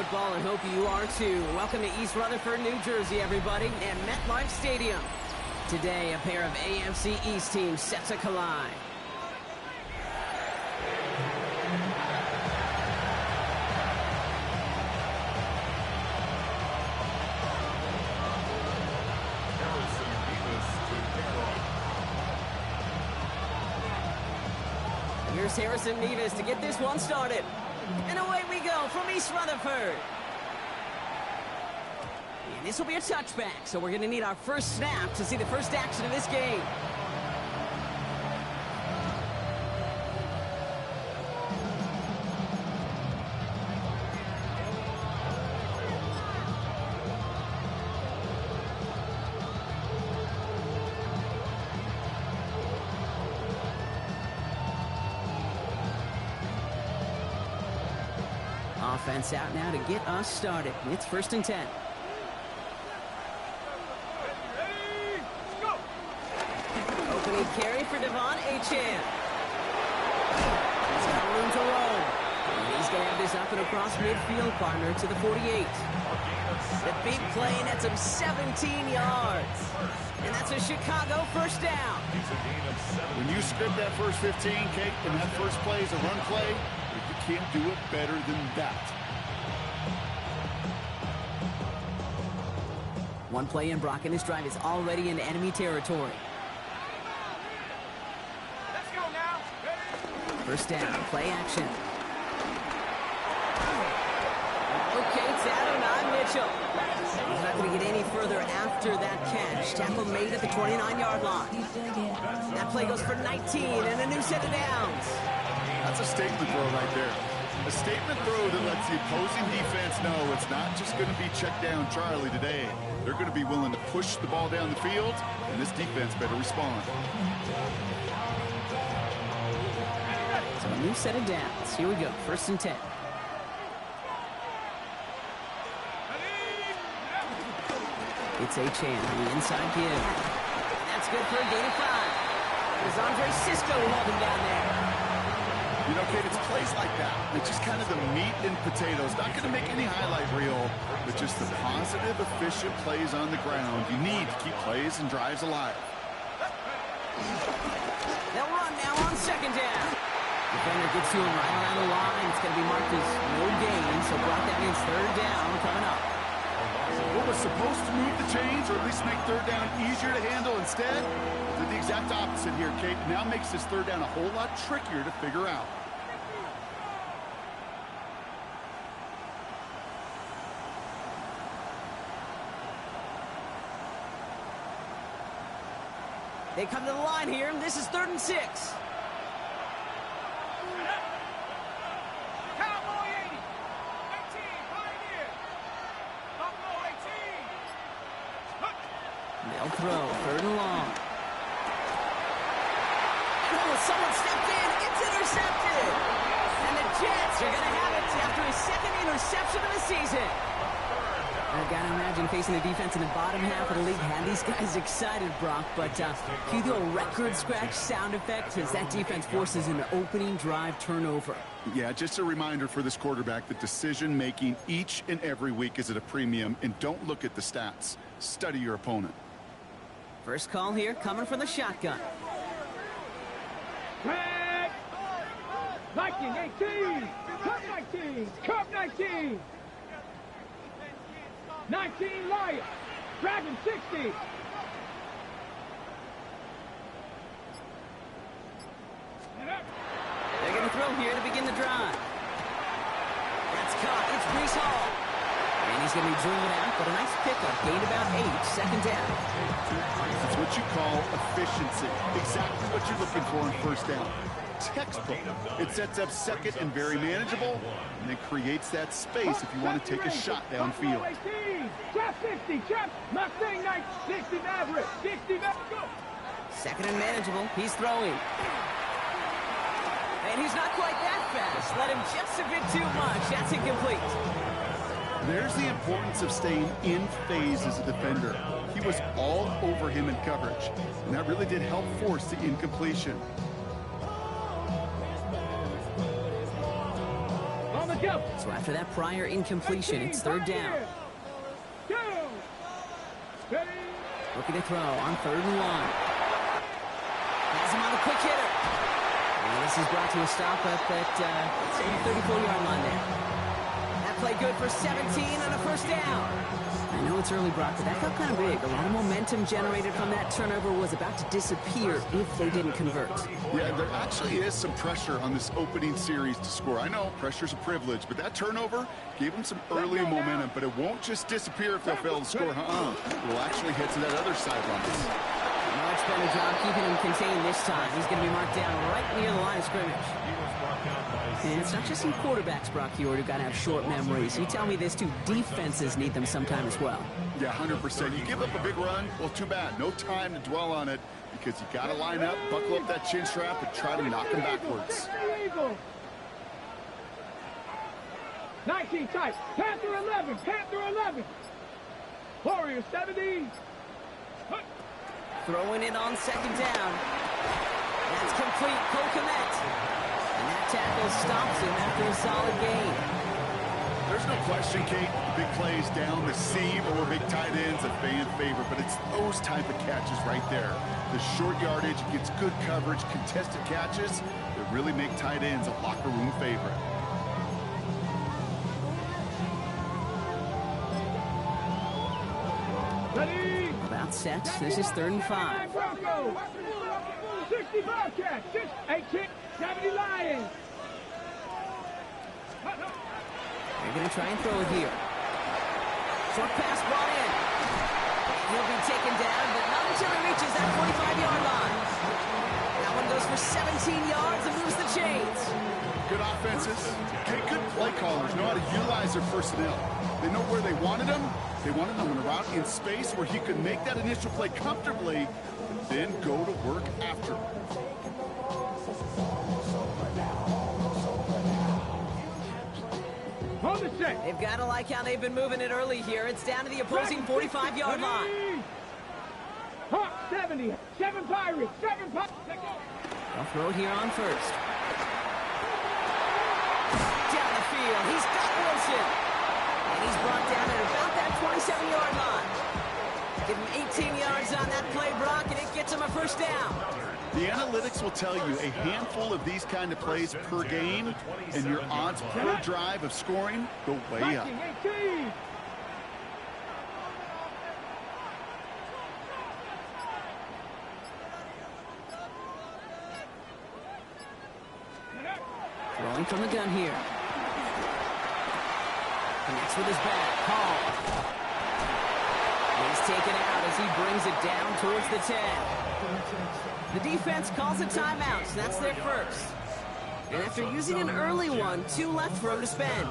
football, and hope you are too. Welcome to East Rutherford, New Jersey, everybody, and MetLife Stadium. Today, a pair of AFC East teams set to collide. Here's Harrison Mevis to get this one started. And away we go from East Rutherford. And this will be a touchback, so we're going to need our first snap to see the first action of this game. Offense out now to get us started. It's 1st and 10. Opening carry for Devon Achane. He's got room to roll. And he's going to have this up and across midfield, partner, to the 48. The big play nets him 17 yards. And that's a Chicago first down. When you script that first 15, Kate, and that first play is a run play, you can't do it better than that. One play in, Brock, and this drive is already in enemy territory. Let's go now. First down, play action. Okay, it's Adonai Mitchell. He's not going to get any further after that catch. Tackle made at the 29-yard line. That play goes for 19 and a new set of downs. That's a statement throw right there. A statement throw that lets the opposing defense know it's not just going to be check down Charlie today. They're going to be willing to push the ball down the field, and this defense better respond. So a new set of downs. Here we go, 1st and 10. It's Achane on the inside give. That's good for a gain of 5. There's Andre Cisco holding down there. You know, Kate, it's plays like that. It's just kind of the meat and potatoes. Not going to make any highlight reel, but just the positive, efficient plays on the ground. You need to keep plays and drives alive. They'll run now on 2nd down. Defender gets to him right around the line. It's going to be marked as no gain, so Brock, that means 3rd down coming up. What was supposed to move the chains, or at least make 3rd down easier to handle, instead did the exact opposite here, Kate. Now makes this 3rd down a whole lot trickier to figure out. They come to the line here, and this is 3rd and 6. Cowboy 80. 18, Pioneer. Buffalo 18. They'll throw 3rd and long. And oh, someone stepped in. It's intercepted. And the Jets are going to have it after his 2nd interception of the season. I've got to imagine facing the defense in the bottom half of the league had these guys excited, Brock. But can you do a record scratch sound effect as that defense forces an opening drive turnover? Yeah, just a reminder for this quarterback that decision-making each and every week is at a premium. And don't look at the stats. Study your opponent. First call here coming from the shotgun. Red. Viking 18. Cup 19. Cup 19. 19 Lions. Dragon 60. They're going to throw here to begin the drive. That's caught. It's Breece Hall. And he's going to be driven out, but a nice pickup. Gained about 8. 2nd down. That's what you call efficiency. Exactly what you're looking for in 1st down. Textbook. It sets up 2nd and very manageable, and it creates that space if you want to take a shot downfield. Trap 60, trap Mustang 9, 60 Maverick, 60 Maverick, go! 2nd and manageable. He's throwing. And he's not quite that fast. Let him just a bit too much. That's incomplete. There's the importance of staying in phase as a defender. He was all over him in coverage, and that really did help force the incompletion. On the Go. So after that prior incompletion, it's third down. Go. Ready. Looking to throw on 3rd and 1. Has him on a quick hitter. And this is brought to a stop up at the 34-yard line there. That play good for 17 and a first down. I know it's early, Brock, but that felt kind of big. A lot of momentum generated from that turnover was about to disappear if they didn't convert. Yeah, there actually is some pressure on this opening series to score. I know pressure's a privilege, but that turnover gave them some early momentum, but it won't just disappear if they'll fail to score. It will actually head to that other sideline. Much better job keeping him contained this time. He's going to be marked down right near the line of scrimmage. And it's not just some quarterbacks, Brock, who got to have short memories. You tell me this too, defenses need them sometime as well. Yeah, 100%. You give up a big run, well, too bad. No time to dwell on it because you got to line up, buckle up that chin strap, and try to knock him backwards. 19 tight. Panther 11. Panther 11. Warrior 70. Throwing it on 2nd down. That's complete. Cole Kmet. And that tackle stops him after a solid gain. There's no question, Kate, the big plays down the seam or big tight ends a fan favorite, but it's those type of catches right there. The short yardage, gets good coverage, contested catches that really make tight ends a locker room favorite. Ready. About set. This is 3rd and 5. 65 catch. 18. 70 Lions. They're going to try and throw it here. Short pass brought in. He'll be taken down, but not until he reaches that 45-yard line. That one goes for 17 yards and moves the chains. Good offenses. Okay, good play callers know how to utilize their personnel. They know where they wanted them. They wanted them on a route in space where he could make that initial play comfortably, but then go to work after. They've got to like how they've been moving it early here. It's down to the opposing 45-yard line. 70. 7 Pirates. 7 Pirates. They'll throw here on 1st. Down the field. He's got Wilson. And he's brought down at about that 27-yard line. Give him 18 yards on that play, Brock, and it gets him a first down. The analytics will tell you a handful of these kind of plays per game, and your odds per drive of scoring go way up. 18. Throwing from the gun here. Connects with his back. Hall. He's taken out as he brings it down towards the 10. The defense calls a timeout, so that's their first. And after using an early one, 2 left for him to spend.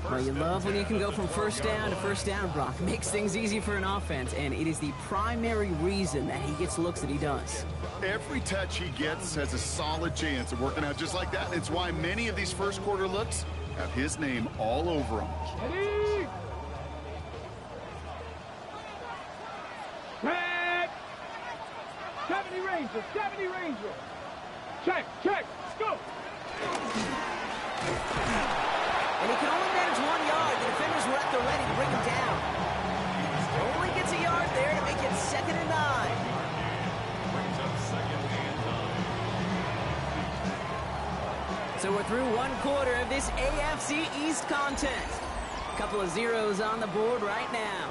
Well, you love when you can go from first down to first down, Brock. Makes things easy for an offense, and it is the primary reason that he gets looks that he does. Every touch he gets has a solid chance of working out just like that. It's why many of these first quarter looks have his name all over them. Ready. Check. 70 Ranger. 70 Ranger. Check. Check. Let's go. And he can only manage 1 yard. The defenders were at the ready to bring him down. Only gets a yard there to make it 2nd and 9. So we're through 1 quarter of this AFC East contest. A couple of zeros on the board right now.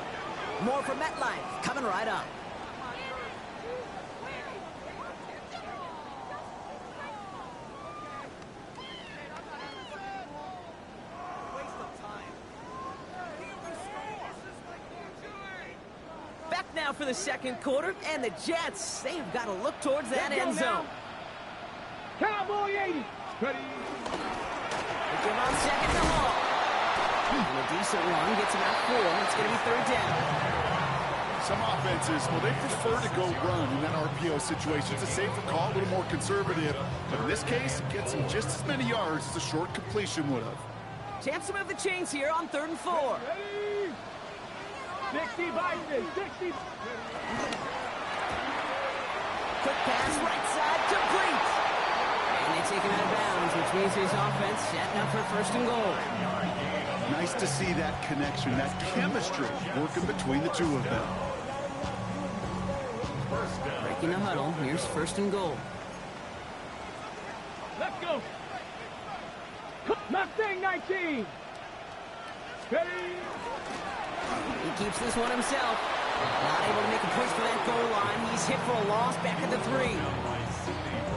More from MetLife coming right up. Back now for the 2nd quarter, and the Jets, they've got to look towards that end zone. Cowboy 80. Ready. They give on 2nd to Hall. And a decent run gets him out 4. It's going to be 3rd down. Some offenses, well, they prefer to go run in that RPO situation. It's a safer call, a little more conservative. But in this case, it gets him just as many yards as a short completion would have. Chance to move the chains here on 3rd and 4. Ready. 60 Biden. 60. Quick pass, right side, complete. And they take him out of bounds, which means his offense setting up for first and goal. Nice to see that connection, that chemistry working between the two of them. Breaking the huddle. Here's first and goal. Let's go. Mustang 19. Ready. He keeps this one himself. Not able to make a push for that goal line. He's hit for a loss back at the 3.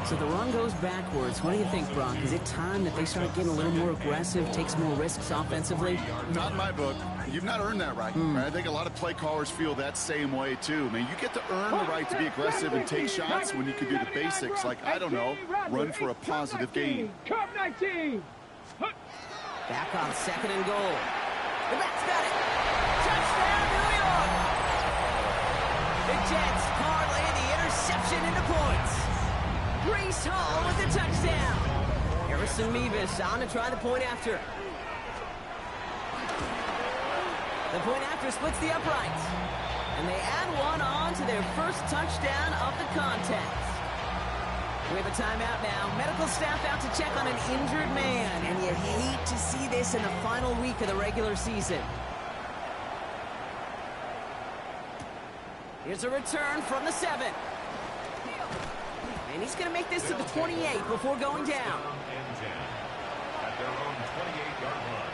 So the run goes backwards. What do you think, Brock? Is it time that they start getting a little more aggressive, take some more risks offensively? Not in my book. You've not earned that right. I think a lot of play callers feel that same way, too. I mean, you get to earn the right to be aggressive and take shots when you can do the basics, like, I don't know, run for a positive gain. Cup 19. Back on second and goal. The Mets got it. Touchdown, New York. The Jets parlay the interception into points. Breece Hall with the touchdown. Harrison Mevis on to try the point after. The point after splits the uprights. And they add one on to their first touchdown of the contest. We have a timeout now. Medical staff out to check on an injured man. And you hate to see this in the final week of the regular season. Here's a return from the 7. And he's going to make this to the 28 before going down. At their own 28-yard line.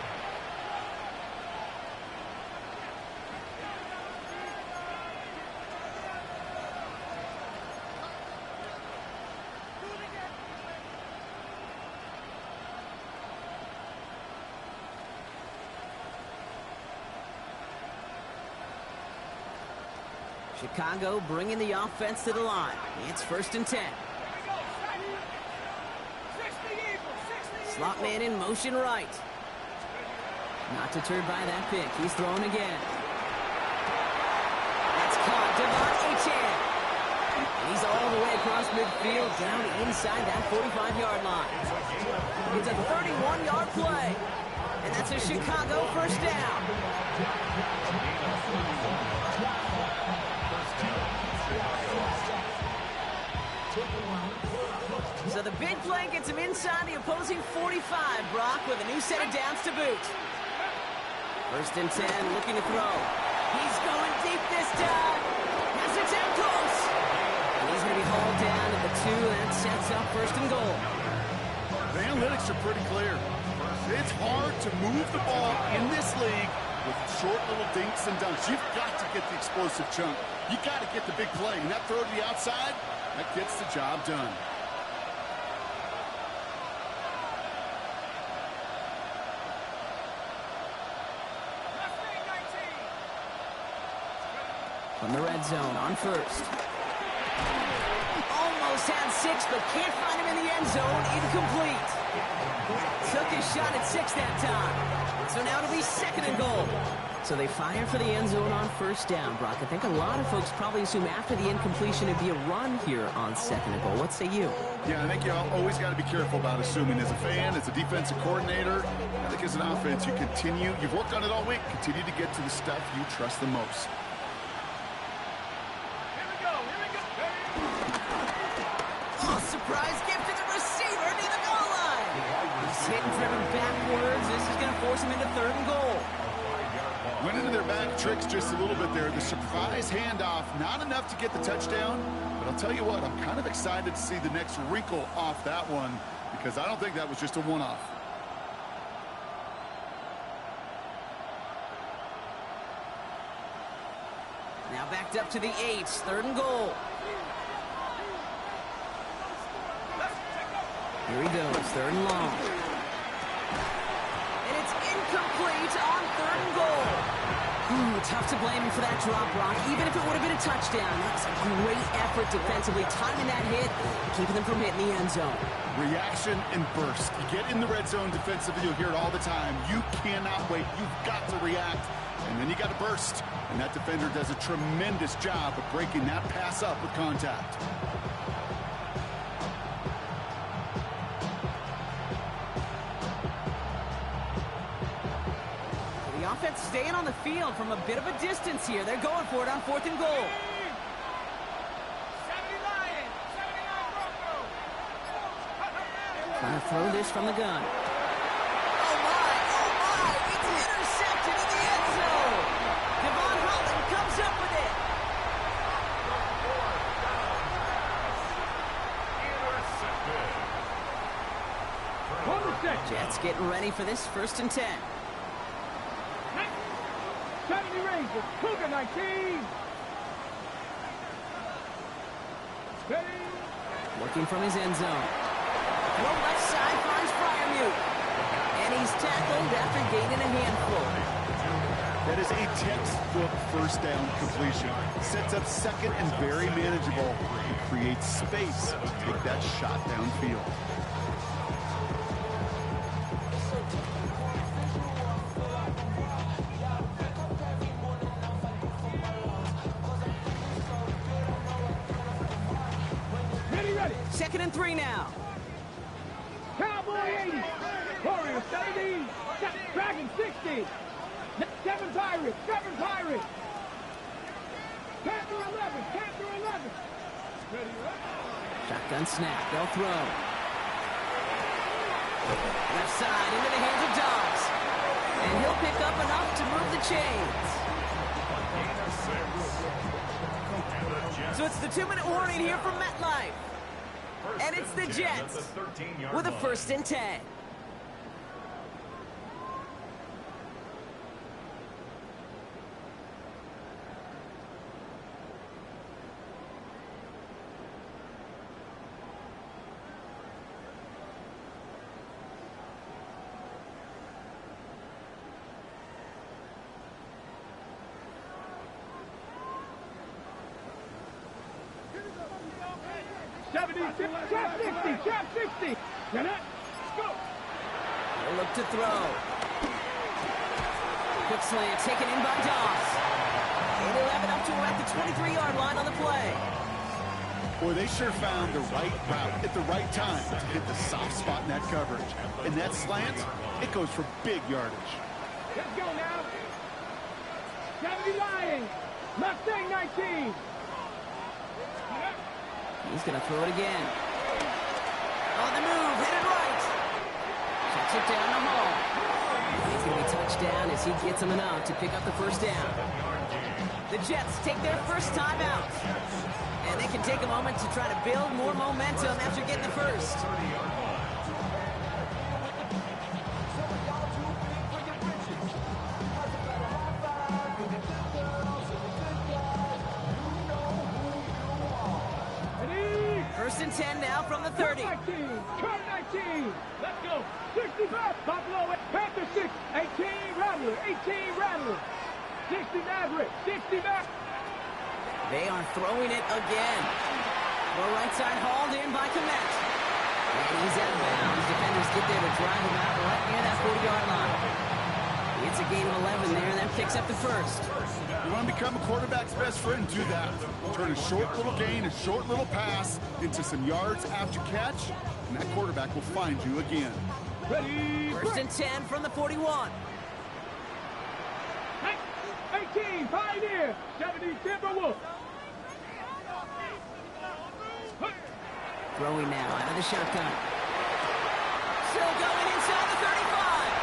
Chicago bringing the offense to the line. It's first and 10. Slot man in motion right. Not deterred by that pick. He's throwing again. That's caught. Devon Achane. And he's all the way across midfield down inside that 45-yard line. It's a 31-yard play. And that's a Chicago first down. So the big play gets him inside the opposing 45, Brock, with a new set of downs to boot. First and 10, looking to throw. He's going deep this time. Has it down close. And he's going to be hauled down at the 2. That sets up first and goal. The analytics are pretty clear. It's hard to move the ball in this league with short little dinks and dunks. You've got to get the explosive chunk. You got to get the big play. And that throw to the outside, that gets the job done. From the red zone on first. Almost had 6, but can't find him in the end zone. Incomplete. Took his shot at 6 that time. So now it'll be second and goal. So they fire for the end zone on first down, Brock. I think a lot of folks probably assume after the incompletion it'd be a run here on second and goal. What say you? Yeah, I think you always got to be careful about assuming. As a fan, as a defensive coordinator, I think as an offense, you've worked on it all week, continue to get to the stuff you trust the most. Surprise gift to the receiver near the goal line. He's hit and driven backwards. This is going to force him into third and goal. Went into their back tricks just a little bit there. The surprise handoff, not enough to get the touchdown. But I'll tell you what, I'm kind of excited to see the next wrinkle off that one because I don't think that was just a one-off. Now backed up to the 8, third and goal. Here he goes, third and long. And it's incomplete on third and goal. Tough to blame him for that drop, Brock, even if it would have been a touchdown. That was a great effort defensively, timing that hit, keeping them from hitting the end zone. Reaction and burst. You get in the red zone defensively, you'll hear it all the time. You cannot wait. You've got to react, and then you got to burst. And that defender does a tremendous job of breaking that pass up with contact. Offense staying on the field from a bit of a distance here. They're going for it on fourth and goal. Gonna throw this from the gun. Oh my, it's intercepted in the end zone. Devon Holland comes up with it. Jets getting ready for this 1st and 10. 70 Rangers, Cougar 19. Ready? Looking from his end zone. Throw left side finds Fryermuth. And he's tackled after gaining a handful. That is a textbook 1st down completion. Sets up 2nd and very manageable. It creates space to take that shot downfield. Ready. 2nd and 3 now. Cowboy 80. Warriors 70. Dragon 60. 7 Pirates. Panther 11. Ready. Shotgun snap. They'll throw. Left side into the hands of Dobbs. And he'll pick up enough to move the chains. So it's the 2-minute warning here from MetLife. And it's the Jets with a 1st and 10. Chap 60. Get it. Go. They'll look to throw. Quick slant taken in by Dobbs. And he'll have it up to at the 23-yard line on the play. Boy, they sure found the right route at the right time to hit the soft spot in that coverage. And that slant, it goes for big yardage. Let's go now. 70 Lions. Mustang 19. He's going to throw it again. On the move, hit it right. Checks it down the hall. He's going to be touchdown as he gets him enough to pick up the 1st down. The Jets take their 1st time out. And they can take a moment to try to build more momentum after getting the 1st. First and 10 now from the 30. 19. Let's go. 65. Buffalo. Panther 6. 18 Rattler. 60 Maverick. 60 Maverick. They are throwing it again. The right side hauled in by Komet. And he's out of bounds. Defenders get there to drive him out right near that 40-yard line. It's a gain of 11 there, and that picks up the 1st. You want to become a quarterback's best friend? Do that. Turn a short little gain, a short little pass into some yards after catch, and that quarterback will find you again. Ready. 1st and 10 from the 41. 18 Pioneer. 70 Timberwolves. Throwing now out of the shotgun. Still going inside the 35.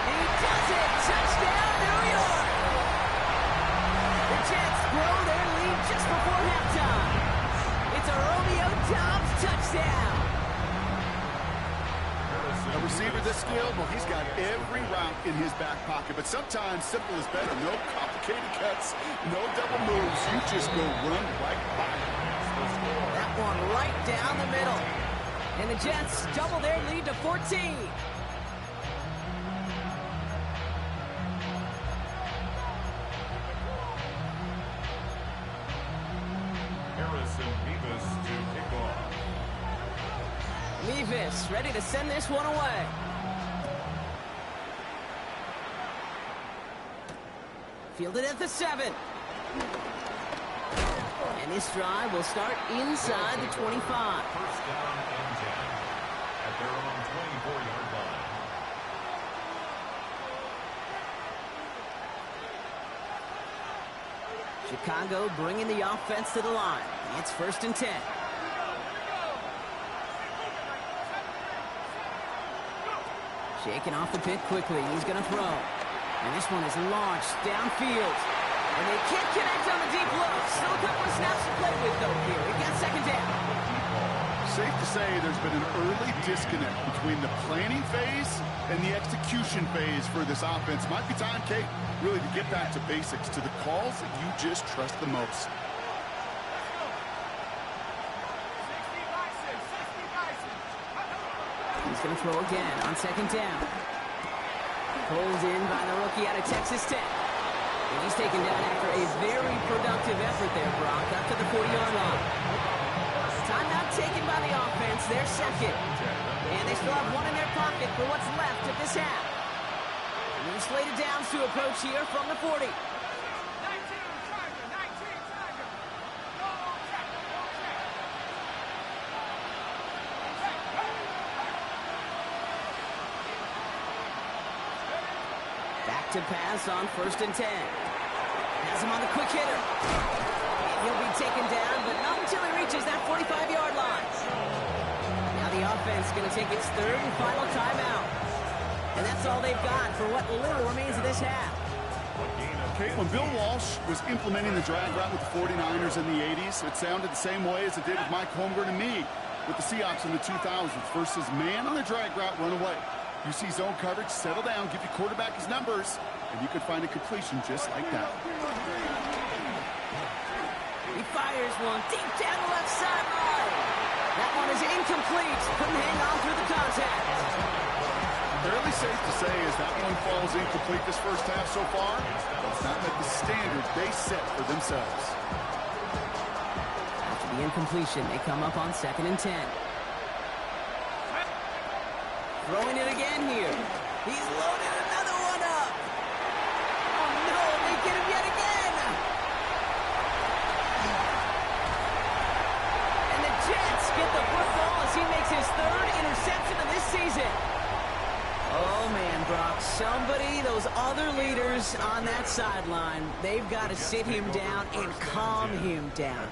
He does it. Touchdown, New York. The Jets grow their lead just before halftime. It's a Romeo Dobbs touchdown. A receiver this skilled, well, he's got every route in his back pocket, but sometimes simple is better. No complicated cuts, no double moves. You just go run right by him. That one right down the middle. And the Jets double their lead to 14. Levis ready to send this one away. Fielded at the 7. And this drive will start inside the 25. First down and 10 at their own 24-yard line. Chicago bringing the offense to the line. It's 1st and 10. Shaking off the pit quickly. He's going to throw. And this one is launched downfield. And they can't connect on the deep look. Still a couple of snaps to play with, though, here. We've got second down. Safe to say there's been an early disconnect between the planning phase and the execution phase for this offense. Might be time, Kate, really to get back to basics, to the calls that you just trust the most. He's going to throw again on second down. Pulled in by the rookie out of Texas Tech. And he's taken down after a very productive effort there, Brock, up to the 40-yard line. Timeout taken by the offense, their second. And they still have one in their pocket for what's left of this half. New slated downs to approach here from the 40. Back to pass on 1st and 10. Has him on the quick hitter. And he'll be taken down, but not until he reaches that 45-yard line. Now the offense is going to take its third and final timeout. And that's all they've got for what little remains of this half. Kate, when Bill Walsh was implementing the drag route with the 49ers in the 80s, it sounded the same way as it did with Mike Holmgren and me with the Seahawks in the 2000s versus man on the drag route, run away. You see zone coverage, settle down, give your quarterback his numbers, and you could find a completion just like that. He fires one deep down the left sideline. That one is incomplete. Couldn't hang on through the contact. Fairly safe to say as that one falls incomplete this first half so far, it's not met the standard they set for themselves. After the incompletion, they come up on 2nd and 10. Throwing it again here. He's loaded another one up. Oh, no, they get him yet again. And the Jets get the football as he makes his 3rd interception of this season. Oh, man, Brock, somebody, those other leaders on that sideline, they've got to sit him down and calm him down.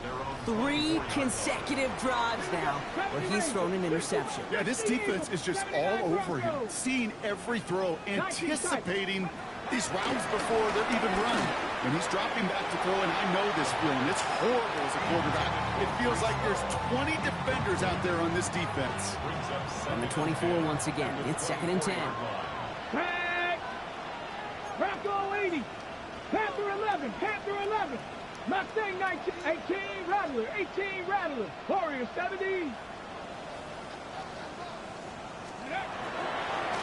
3 consecutive drives now where he's thrown an interception. Yeah, this defense is just all over him, seeing every throw, anticipating these routes before they're even run. When he's dropping back to throw, and I know this feeling, it's horrible as a quarterback. It feels like there's 20 defenders out there on this defense. On the 24 once again, it's 2nd and 10. Tag! Bronco 80. Panther 11. Panther 11. Mustang 19. 18 Rattler. 18 Rattler. Warrior 70.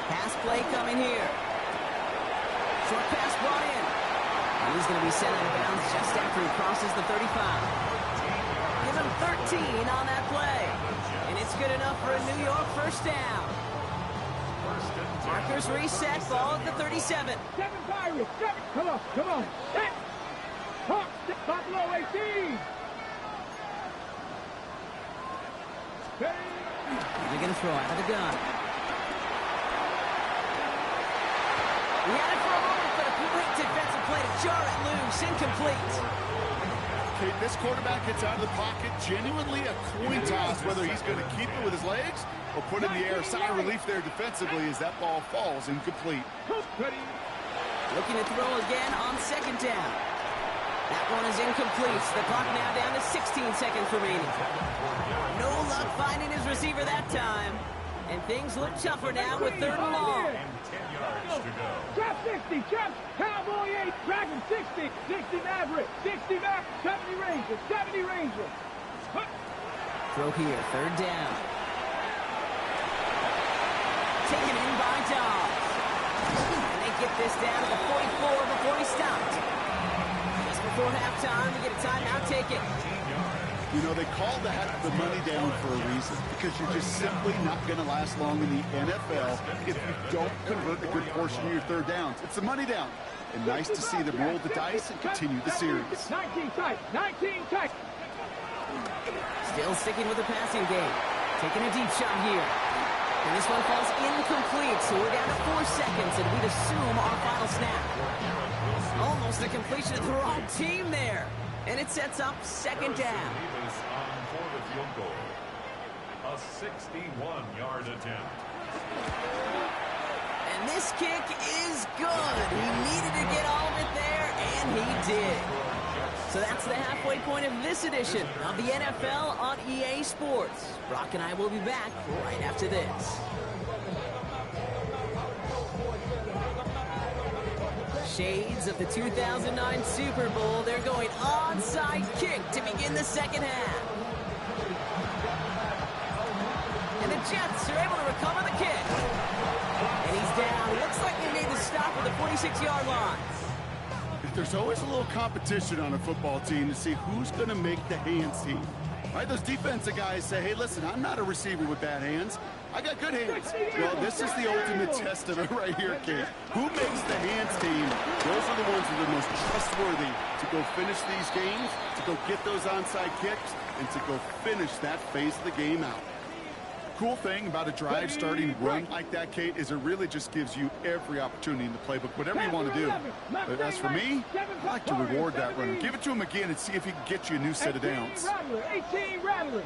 Pass play coming here. Short pass brought in. And he's going to be sent out of bounds just after he crosses the 35. Give him 13 on that play. And it's good enough for a New York first down. Markers reset, ball at the 37. 7 Pirates. 7. Come on. Come on. 10. Hawks. Buffalo 18. They're going to throw out of the gun. He had it for a moment, but a great defensive play to jar it loose. Incomplete. Okay, this quarterback gets out of the pocket, genuinely a coin toss, whether he's going to keep it with his legs or put it in the air. Sign of relief there defensively as that ball falls incomplete. Looking to throw again on 2nd down. That one is incomplete. The clock now down to 16 seconds remaining. No luck finding his receiver that time. And things look tougher now with 3rd and long. 10 yards to go. Trap 60, trap, Cowboy 8, Dragon 60, 60 Maverick, 60 Maverick, 70 Ranger, 70 Ranger. Throw here, 3rd down. Taken in by Dobbs. And they get this down to the 44 before he stopped. Just before halftime, we get a timeout taken. You know, they call that the money down for a reason, because you're just simply not going to last long in the NFL if you don't convert a good portion of your 3rd downs. It's the money down. And nice to see them roll the dice and continue the series. 19 tight, 19 tight. Still sticking with the passing game. Taking a deep shot here. And this one falls incomplete, so we're down to 4 seconds, and we'd assume our final snap. Almost a completion of the wrong team there. And it sets up 2nd down. On for the field goal. A 61-yard attempt. And this kick is good. He needed to get all of it there, and he did. So that's the halfway point of this edition of the NFL on EA Sports. Brock and I will be back right after this. Shades of the 2009 Super Bowl. They're going onside kick to begin the second half. And the Jets are able to recover the kick. And he's down. Looks like they made the stop at the 46-yard line. There's always a little competition on a football team to see who's going to make the hands team. Right? Those defensive guys say, hey, listen, I'm not a receiver with bad hands. I got good hands. Well, this is the ultimate test of it right here, Kate. Who makes the hands team? Those are the ones that are the most trustworthy to go finish these games, to go get those onside kicks, and to go finish that phase of the game out. Cool thing about a drive starting run like that, Kate, is it really just gives you every opportunity in the playbook, whatever you want to do. But as for me, I like to reward that runner. Give it to him again and see if he can get you a new set of downs. 18 Rattler.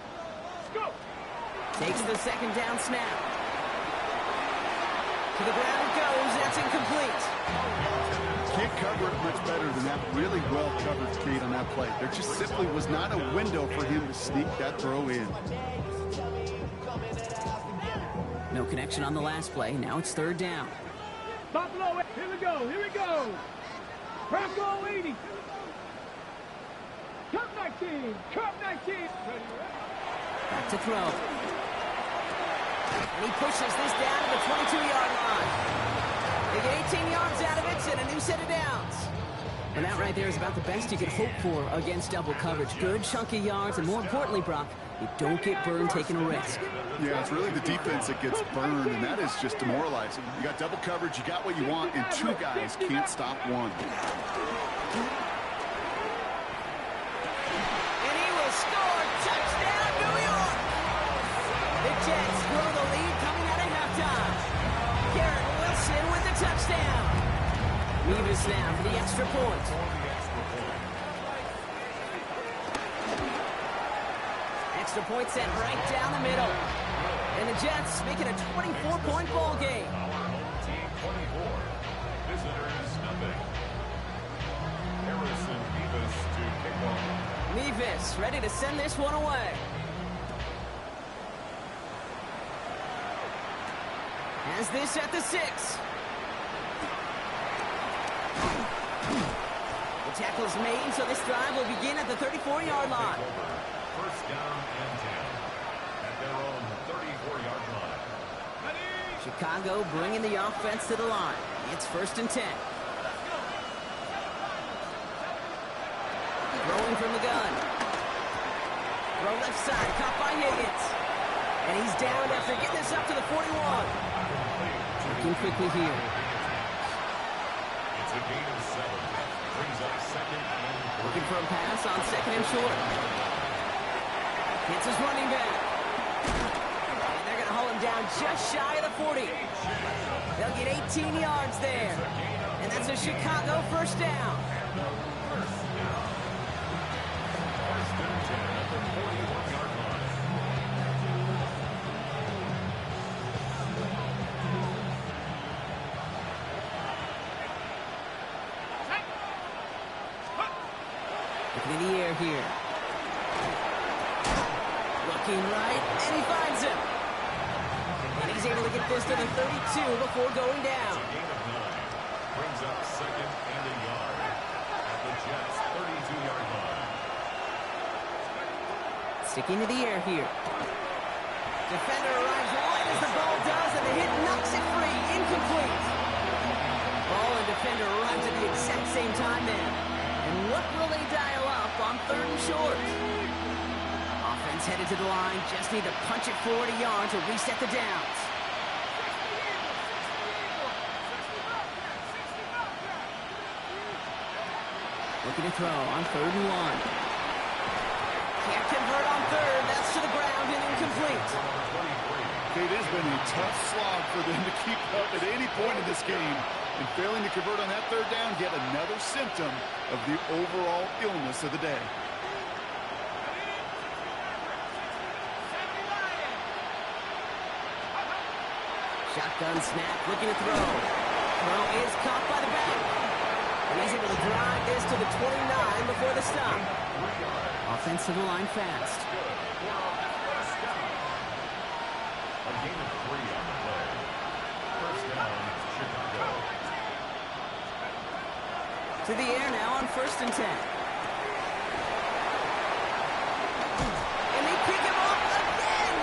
Go. Takes the second down snap. To the ground it goes. That's incomplete. Can't cover it much better than that. Really well covered, Kate, on that play. There just simply was not a window for him to sneak that throw in. No connection on the last play. Now it's third down. Buffalo, here we go, here we go. Bronco 80. Cup 19, Cup 19. Back to throw. And he pushes this down to the 22-yard line. They get 18 yards out of it and a new set of downs. And that right there is about the best you can hope for against double coverage. Good chunky yards, and more importantly, Brock, you don't get burned taking a risk. Yeah, it's really the defense that gets burned, and that is just demoralizing. You got double coverage, you got what you want, and two guys can't stop one. And he will score. Touchdown, New York! The Jets grow the lead coming out of halftime. Garrett Wilson with the touchdown. Mevis now for the extra point. Extra point set right down the middle. And the Jets make it a 24-point ball game. Team 24. Visitors nothing. Harrison Mevis to kick off. Mevis ready to send this one away. Has this at the 6. The tackle's made, so this drive will begin at the 34-yard line. First down and 10 at their own 34-yard line. Chicago bringing the offense to the line. It's first and 10. Throwing from the gun. Throw left side, caught by Higgins. And he's down after getting this up to the 41. Looking quickly here. It's a gain of 7. Brings up second and 3. Looking for a pass on second and short. Hits his running back. And they're going to haul him down just shy of the 40. They'll get 18 yards there. And that's a Chicago first down. First and 10 at the 41-yard line. Looking in the air here. Looking right, and he finds him. And he's able to get this to the 32 before going down. Gain of 9. Brings up second and a yard at the Jets' 32-yard line. Sticking to the air here. Defender arrives right as the ball does, and the hit knocks it free. Incomplete. Ball and defender arrives at the exact same time then. And what will they dial up on third and short? Offense headed to the line. Just need to punch it 40 yards to reset the downs. Looking to throw on third and 1. Can't convert on third. That's to the ground and incomplete. It has been a tough slog for them to keep up at any point in this game. And failing to convert on that third down, yet another symptom of the overall illness of the day. Shotgun snap, looking to throw. Throw is caught by the back. And he's able to drive this to the 29 before the stop. Offense to the line fast. A gain of 3 on the play. First down, Chicago. To the air now on 1st and 10. And they pick him off again.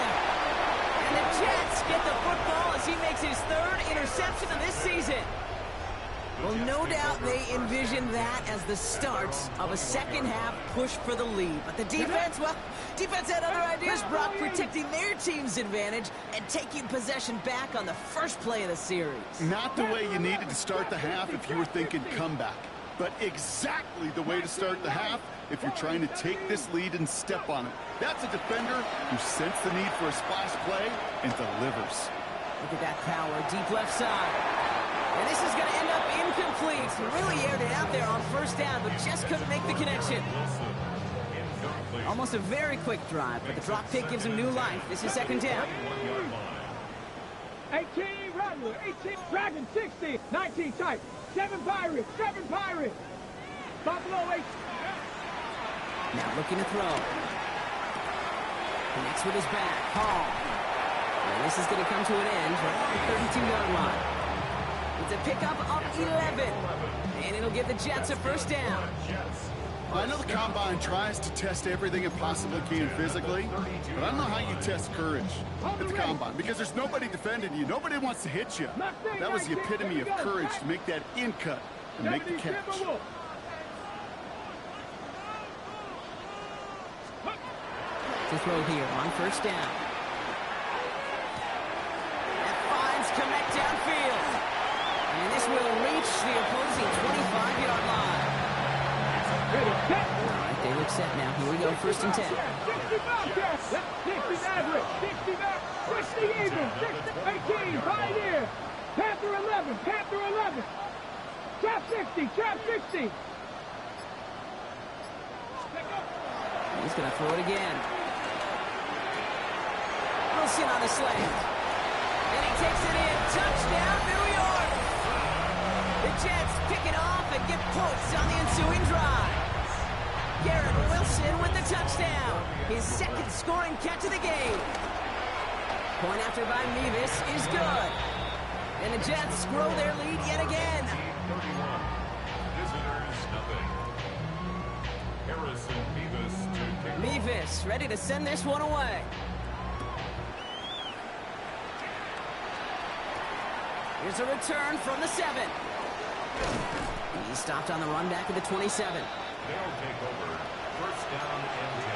And the Jets get the football as he makes his 3rd interception of this season. Well, no doubt they envision that as the start of a second-half push for the lead. But the defense, well, defense had other ideas. Brock protecting their team's advantage and taking possession back on the first play of the series. Not the way you needed to start the half if you were thinking comeback, but exactly the way to start the half if you're trying to take this lead and step on it. That's a defender who sensed the need for a splash play and delivers. Look at that power, deep left side. And this is going to end up incomplete. He really aired it out there on 1st down, but just couldn't make the connection. Almost a very quick drive, but the drop pick gives him new life. This is 2nd down. 18 Rattler, 18 Dragon, 60, 19 Type, 7 Pirates, 7 Pirates. Buffalo 8. Now looking to throw. Connects with his back. Hall. And this is going to come to an end right at the 32-yard line. It's a pickup of 11. And it'll give the Jets a 1st down. I know the Combine tries to test everything it possibly can physically, but I don't know how you test courage at the Combine because there's nobody defending you. Nobody wants to hit you. That was the epitome of courage to make that in cut and make the catch. To throw here on 1st down. That finds Kmet downfield. And this will reach the opposing 25-yard line. All right, they look set now. Here we go, 1st and 10. 60 average, 60 back, 60 even, 60, 18, Pioneer. Panther 11, Panther 11. Trap 60, trap 60. He's going to throw it again. Wilson on the slant. And he takes it in. Touchdown, New York. The Jets pick it off and get points on the ensuing drive. Garrett Wilson with the touchdown. His 2nd scoring catch of the game. Point after by Mevis is good. And the Jets grow their lead yet again. Visitors, nothing. Harrison Mevis to kick. Mevis ready to send this one away. Here's a return from the 7. He stopped on the run back at the 27. They'll take over 1st down and 10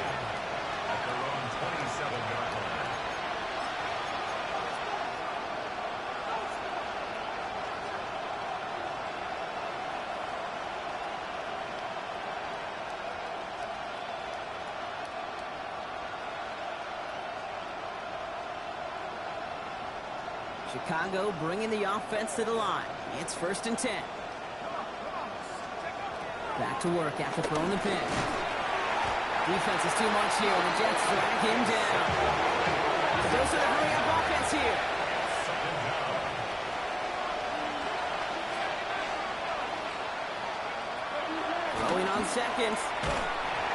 at their own 27-yard line. Chicago bringing the offense to the line. It's 1st and 10. Back to work after throwing the pick. Defense is too much here. The Jets drag him down. Still sort of hurry up offense here. Throwing on 2nd.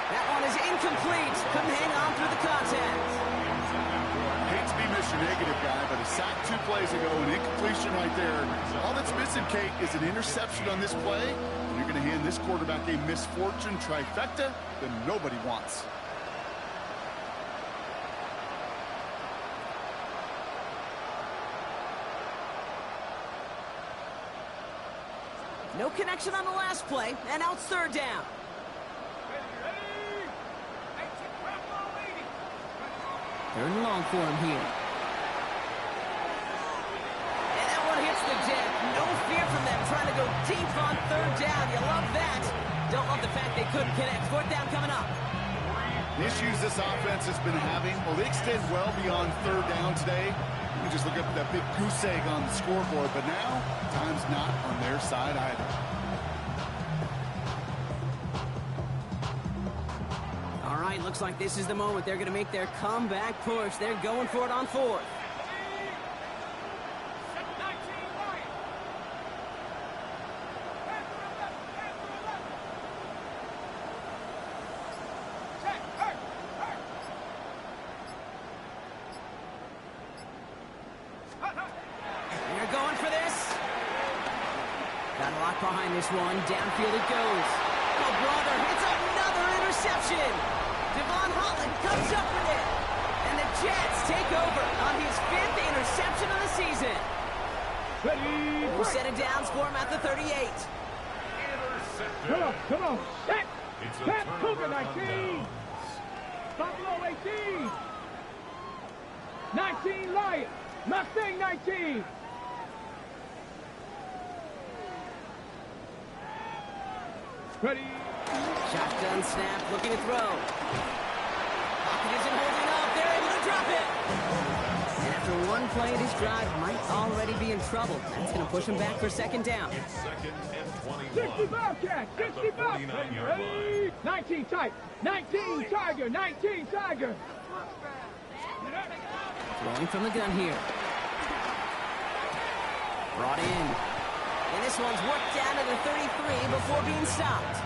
That one is incomplete. Couldn't hang on through the contact. Hate to be Mr. Negative guy, but a sack 2 plays ago, an incompletion right there. All that's missing, Kate, is an interception on this play. And you're going to hand this quarterback a misfortune trifecta that nobody wants. No connection on the last play, and now it's 3rd down. Third and long for him here. And that one hits the deck. No fear from them trying to go deep on 3rd down. You love that. Don't love the fact they couldn't connect. 4th down coming up. The issues this offense has been having, well, they extend well beyond 3rd down today. You can just look up at that big goose egg on the scoreboard, but now time's not on their side either. All right, looks like this is the moment. They're going to make their comeback push. They're going for it on 4th. behind this one. Downfield it goes. Oh, brother, it's another interception. Devon Holland comes up with it. And the Jets take over on his 5th interception of the season. We'll set it down for him at the 38. Come on, set. Set, Cougar 19. Buffalo 18. 19 Lions. Mustang 19. Ready. Shotgun snap, looking to throw. Pocket isn't holding up. They're able to drop it. And after one play, this drive might already be in trouble. That's going to push him back for 2nd down. It's 2nd and 21. 60 Bobcat. 60 Bobcat. Ready. 19 tight. 19 Tiger. 19 Tiger. Throwing from the gun here. Brought in. And this one's worked down to the 33 before being stopped.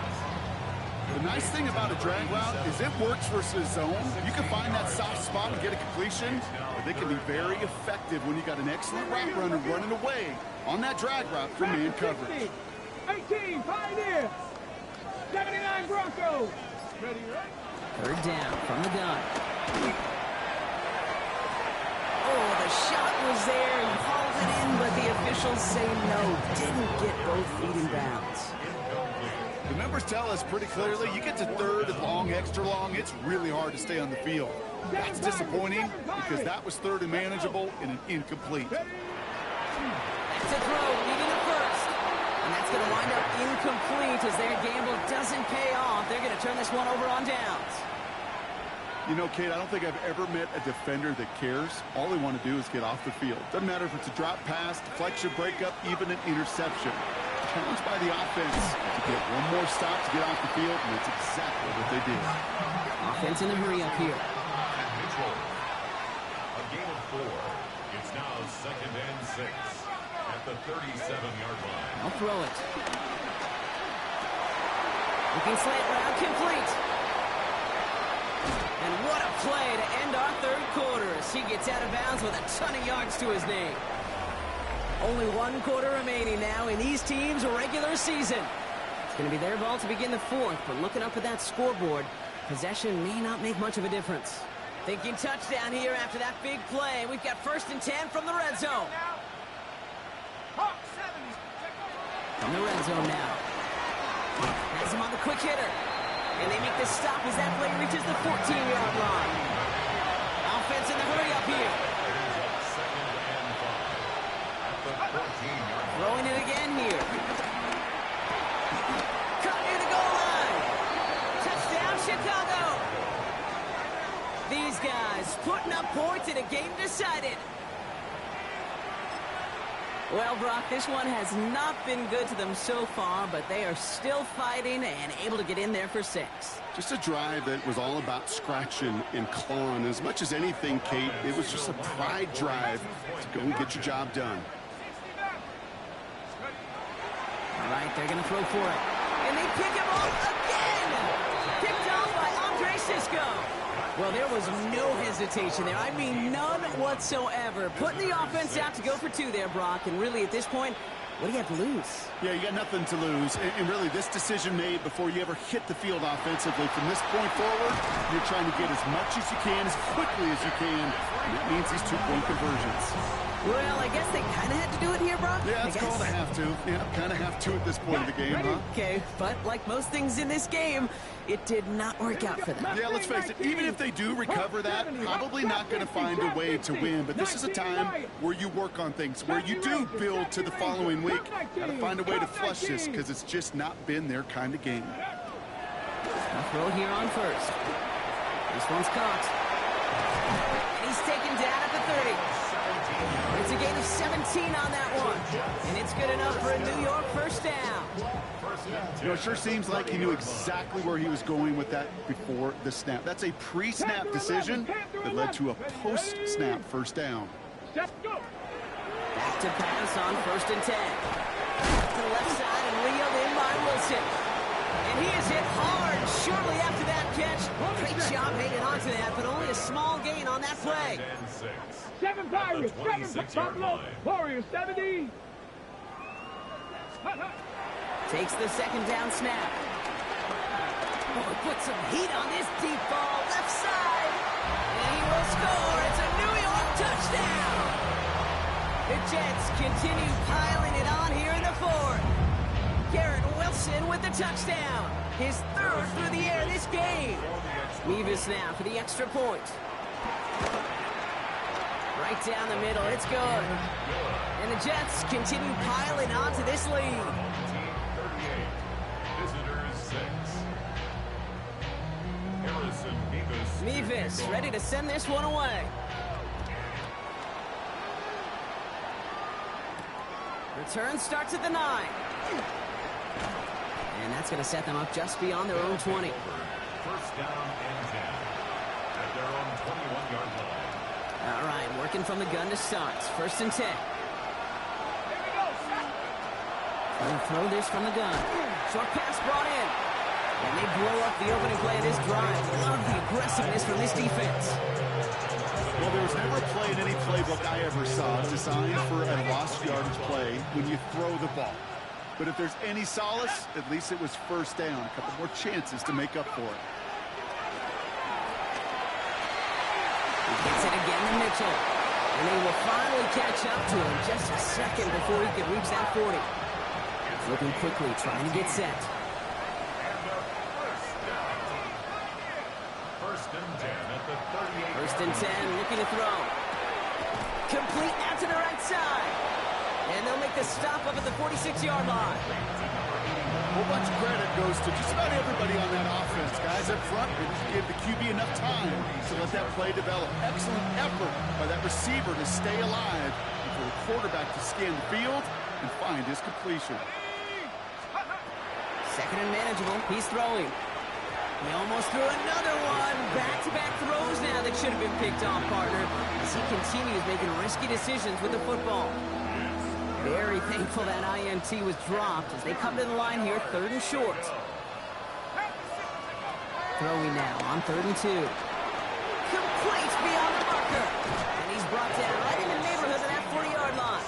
The nice thing about a drag route is it works versus zone. You can find that soft spot and get a completion, but they can be very effective when you got an excellent route runner running away on that drag route from man coverage. 18 Pioneer. 79 Broncos. Ready, right? 3rd down from the gun. Oh, the shot was there. He hauled it in, but the officials say no. Didn't get both feet in bounds. The numbers tell us pretty clearly, you get to 3rd and long, extra long, it's really hard to stay on the field. That's disappointing because that was 3rd and manageable and an incomplete. That's a throw, leading the 1st. And that's going to wind up incomplete as their gamble doesn't pay off. They're going to turn this one over on downs. You know, Kate, I don't think I've ever met a defender that cares. All they want to do is get off the field. Doesn't matter if it's a drop pass, deflection, breakup, even an interception. Challenged by the offense to get one more stop to get off the field, and that's exactly what they did. Offense in a hurry up here. A game of 4. It's now 2nd and 6 at the 37-yard line. I'll throw it. Looking slant route, complete. And what a play to end our 3rd quarter as he gets out of bounds with a ton of yards to his name. Only 1 quarter remaining now in these teams' regular season. It's going to be their ball to begin the 4th, but looking up at that scoreboard, possession may not make much of a difference. Thinking touchdown here after that big play. We've got 1st and 10 from the red zone. From the red zone now. Has him on the quick hitter. And they make the stop as that play reaches the 14-yard line. Offense in the hurry up here. Throwing it again here. Cut near the goal line. Touchdown, Chicago. These guys putting up points in a game decided. Well, Brock, this one has not been good to them so far, but they are still fighting and able to get in there for 6. Just a drive that was all about scratching and clawing. As much as anything, Kate, it was just a pride drive to go and get your job done. All right, they're going to throw for it. And they pick him off again! Picked off by Andre Sisco. Well, there was no hesitation there. I mean, none whatsoever. Putting the offense out to go for 2 there, Brock. And really, at this point, what do you have to lose? Yeah, you got nothing to lose. And really, this decision made before you ever hit the field offensively. From this point forward, you're trying to get as much as you can, as quickly as you can. And that means these 2-point conversions. Well, I guess they kind of had to do it here, Brock. Yeah, it's called a have to. Yeah, kind of have to at this point of the game, huh? Okay, but like most things in this game, it did not work out for them. Yeah, let's face it, even if they do recover that, probably not going to find a way to win. But this is a time where you work on things, where you do build to the following week. Got to find a way to flush this because it's just not been their kind of game. A throw here on 1st. This one's caught. And he's taken down at the 30. It's a gain of 17 on that one. And it's good enough for a New York 1st down. You know, it sure seems like he knew exactly where he was going with that before the snap. That's a pre-snap decision that led to a post-snap 1st down. Back to pass on 1st and 10. To the left side and reeled in by Wilson. And he is hit hard shortly after that catch. Great job hanging on to that, but only a small gain on that play. 7 Pirates, 7 Buffalo Warriors, 70. Takes the second down snap. Oh, put some heat on this deep ball, left side. And he will score. It's a New York touchdown. The Jets continue piling it on here in the fourth. Garrett Wilson with the touchdown. His third through the air this game. Mevis now for the extra point. Right down the middle, it's good. And the Jets continue piling on to this lead. Team 38, visitors 6. Harrison Mevis ready to send this one away. Return starts at the 9. And that's going to set them up just beyond their own 20. First down and 10 at their own 21-yard line. All right, working from the gun to start. First and 10. They'll throw this from the gun. Short pass brought in. And they blow up the opening play of this drive. Love the aggressiveness from this defense. Well, there was never a play in any playbook I ever saw designed for a lost yardage play when you throw the ball. But if there's any solace, at least it was first down. A couple more chances to make up for it. He gets it again to Mitchell. And they will finally catch up to him just a second before he can reach that 40. Looking quickly, trying to get set. First and 10 at the 38. First and 10, looking to throw. Complete out to the right side. And they'll make the stop up at the 46-yard line. A whole bunch of credit goes to just about everybody on that offense. Guys up front, they just gave the QB enough time to let that play develop. Excellent effort by that receiver to stay alive and for the quarterback to scan the field and find his completion. Second and manageable. He's throwing. He almost threw another one. Back-to-back throws now that should have been picked off, partner, as he continues making risky decisions with the football. Very thankful that INT was dropped as they come to the line here, third and short. Throwing now on 3rd and 2. Complete beyond the marker. And he's brought down right in the neighborhood of that 40-yard line.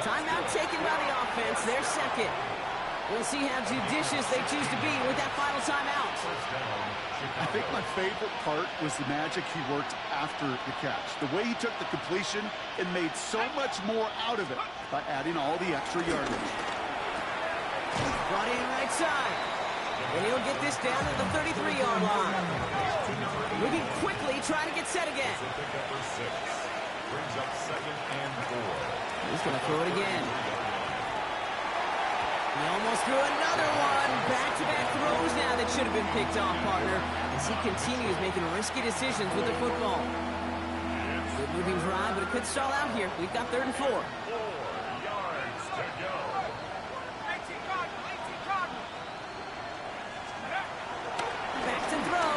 Timeout taken by the offense, their second. We'll see how judicious they choose to be with that final timeout. I think my favorite part was the magic he worked after the catch. The way he took the completion and made so much more out of it by adding all the extra yardage. Brought in right side. And he'll get this down to the 33-yard line. Moving quickly, trying to get set again. Brings up second and 4. He's going to throw it again. He almost threw another one. Back-to-back throws now that should have been picked off, partner, as he continues making risky decisions with the football. Good moving drive, but it could stall out here. We've got 3rd and 4. 4 yards to go. Back to throw.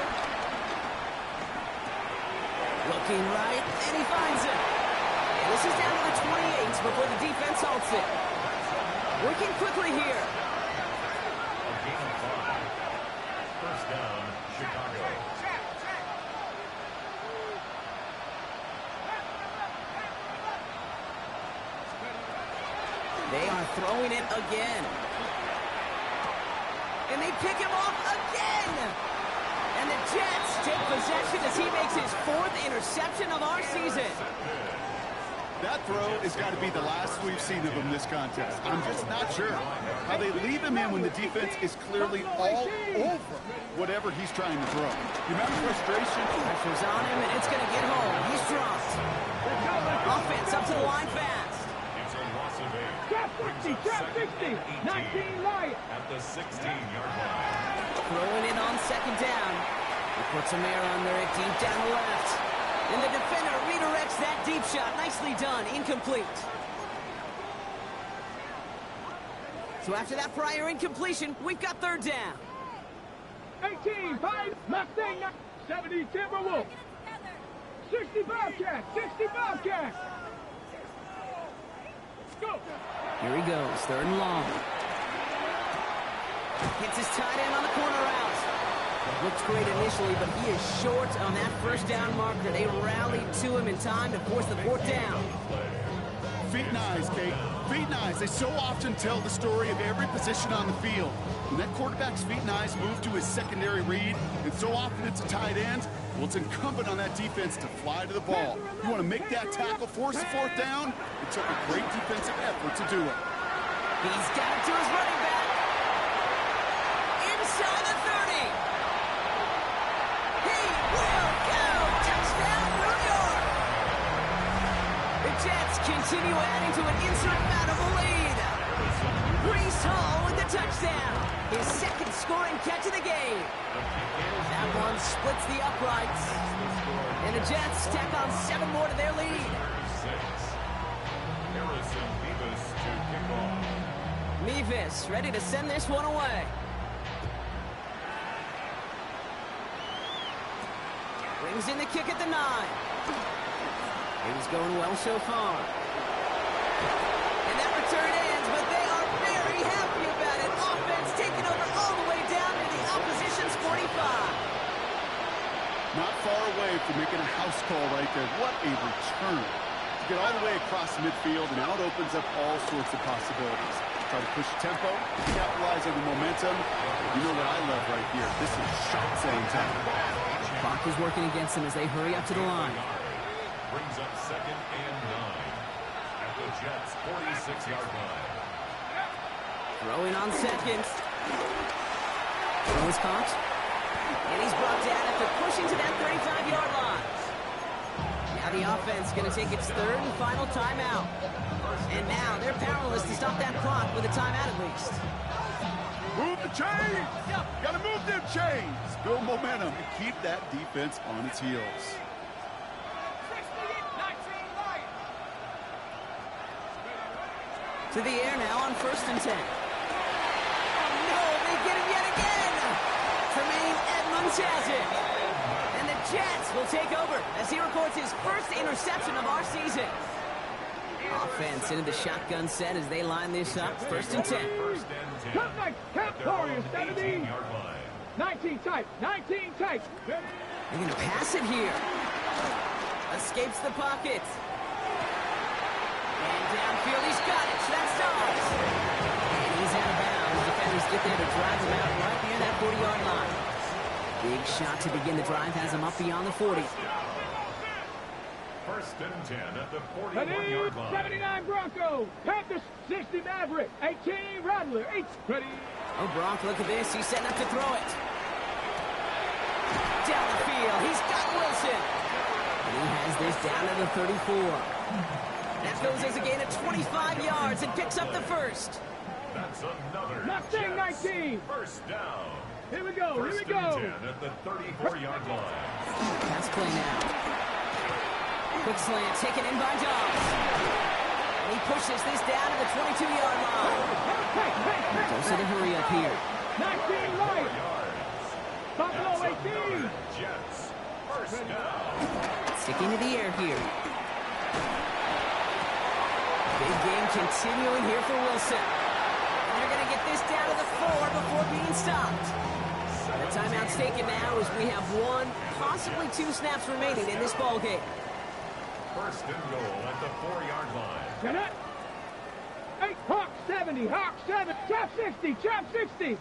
Looking right, and he finds it. And this is down to the 28 before the defense halts it. Working quickly here. A gain of 5. First down, Chicago. They are throwing it again. And they pick him off again. And the Jets take possession as he makes his 4th interception of our season. That throw has got to be the last we've seen of him this contest. I'm just not sure how they leave him in when the defense is clearly all over whatever he's trying to throw. The amount of frustration. Pressure's on him, and it's going to get home. He's dropped. Offense up to the line fast. It's a loss of 8. Trap 60, trap 60. 19 Lions. At the 16-yard line. Throwing it on second down. He puts a man under it deep down the left. And the defender redirects that deep shot. Nicely done. Incomplete. So after that prior incompletion, we've got 3rd down. 18, 5, Mustang, 70, Timberwolves. 60 Bobcats, 60 Bobcats. Let's go. Here he goes, 3rd and long. Hits his tight end on the corner route. Looked great initially, but he is short on that first down marker. They rallied to him in time to force the 4th down. Feet and eyes, Kate. Feet and eyes. They so often tell the story of every position on the field. When that quarterback's feet and eyes move to his secondary read, and so often it's a tight end, well, it's incumbent on that defense to fly to the ball. You want to make that tackle, force the fourth down? It took a great defensive effort to do it. He's got it to his running back. Inside the 30. He will go. Touchdown, New York. The Jets continue adding to an insurmountable lead. Brees Hall with the touchdown. His second scoring catch of the game. That one splits the uprights. And the Jets tack on 7 more to their lead. Mevis ready to send this one away. Brings in the kick at the 9. It was going well so far. And that return ends, but they are very happy about it. Offense taking over all the way down to the opposition's 45. Not far away from making a house call right there. What a return. To get all the way across midfield, and now it opens up all sorts of possibilities. Try to push tempo, capitalize on the momentum. You know what I love right here. This is shot-saying time. Clock is working against them as they hurry up to the line. Brings up 2nd and 9 at the Jets' 46-yard line. Throwing on second. Throw is caught. And he's brought down after pushing to that 35-yard line. Now the offense going to take its 3rd and final timeout. And now they're powerless to stop that clock with a timeout at least. Move the chains! Got to move them chains! Build momentum and keep that defense on its heels. To the air now on 1st and 10. No, they get him yet again! Tremaine Edmonds has it. And the Jets will take over as he records his first interception of our season. Offense into the shotgun set as they line this up. 1st and 10. Count Warriors, 17. 19 tight, 19 tight. They're going to pass it here. Escapes the pocket. And downfield, he's got it. That's Dobbs. And he's out of bounds. Defenders get there to drive him out right near that 40-yard line. Big shot to begin the drive has him up beyond the 40. 1st and 10 at the 41-yard line. 79 Broncos. Panthers 60 Maverick. 18 Rattler. 8 ready. Oh, Bronk, look at this. He's setting up to throw it. Down the field. He's got Wilson. And he has this down to the 34. That goes as a gain of 25 yards and picks up the first. That's another Nothing, Jets 19. first down. Here we go. Here we 1st go. and 10 at the 34-yard line. Pass play now. Quick slant taken in by Dobbs. And he pushes this down to the 22-yard line. Goes to the hurry up here. 19 right. Buffalo 18. Jets first down. Sticking to the air here. Big game continuing here for Wilson. And they're going to get this down to the 4 before being stopped. The timeout's taken now as we have 1, possibly 2 snaps remaining in this ball game. 1st and goal at the 4-yard line. Get it. 8 Hawk 70. Hawk 7. Chop 60. Chop 60.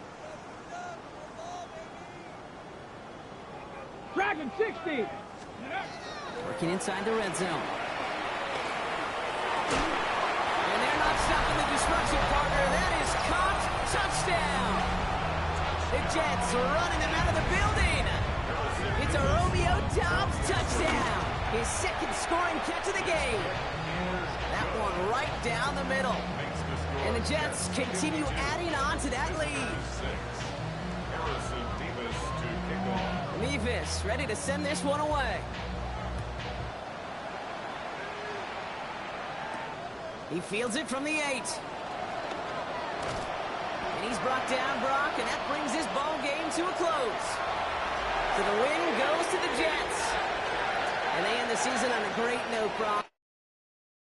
Dragon 60. Working inside the red zone. And they're not stopping the destruction, partner. That is caught. Touchdown. The Jets running them out of the building. It's a Romeo Dobbs touchdown. His 2nd scoring catch of the game. That one right down the middle. And the Jets continue adding on to that lead. Mevis ready to send this one away. He fields it from the 8. And he's brought down, Brock, and that brings this ball game to a close. So the win goes to the Jets. And they end the season on a great note, Brock.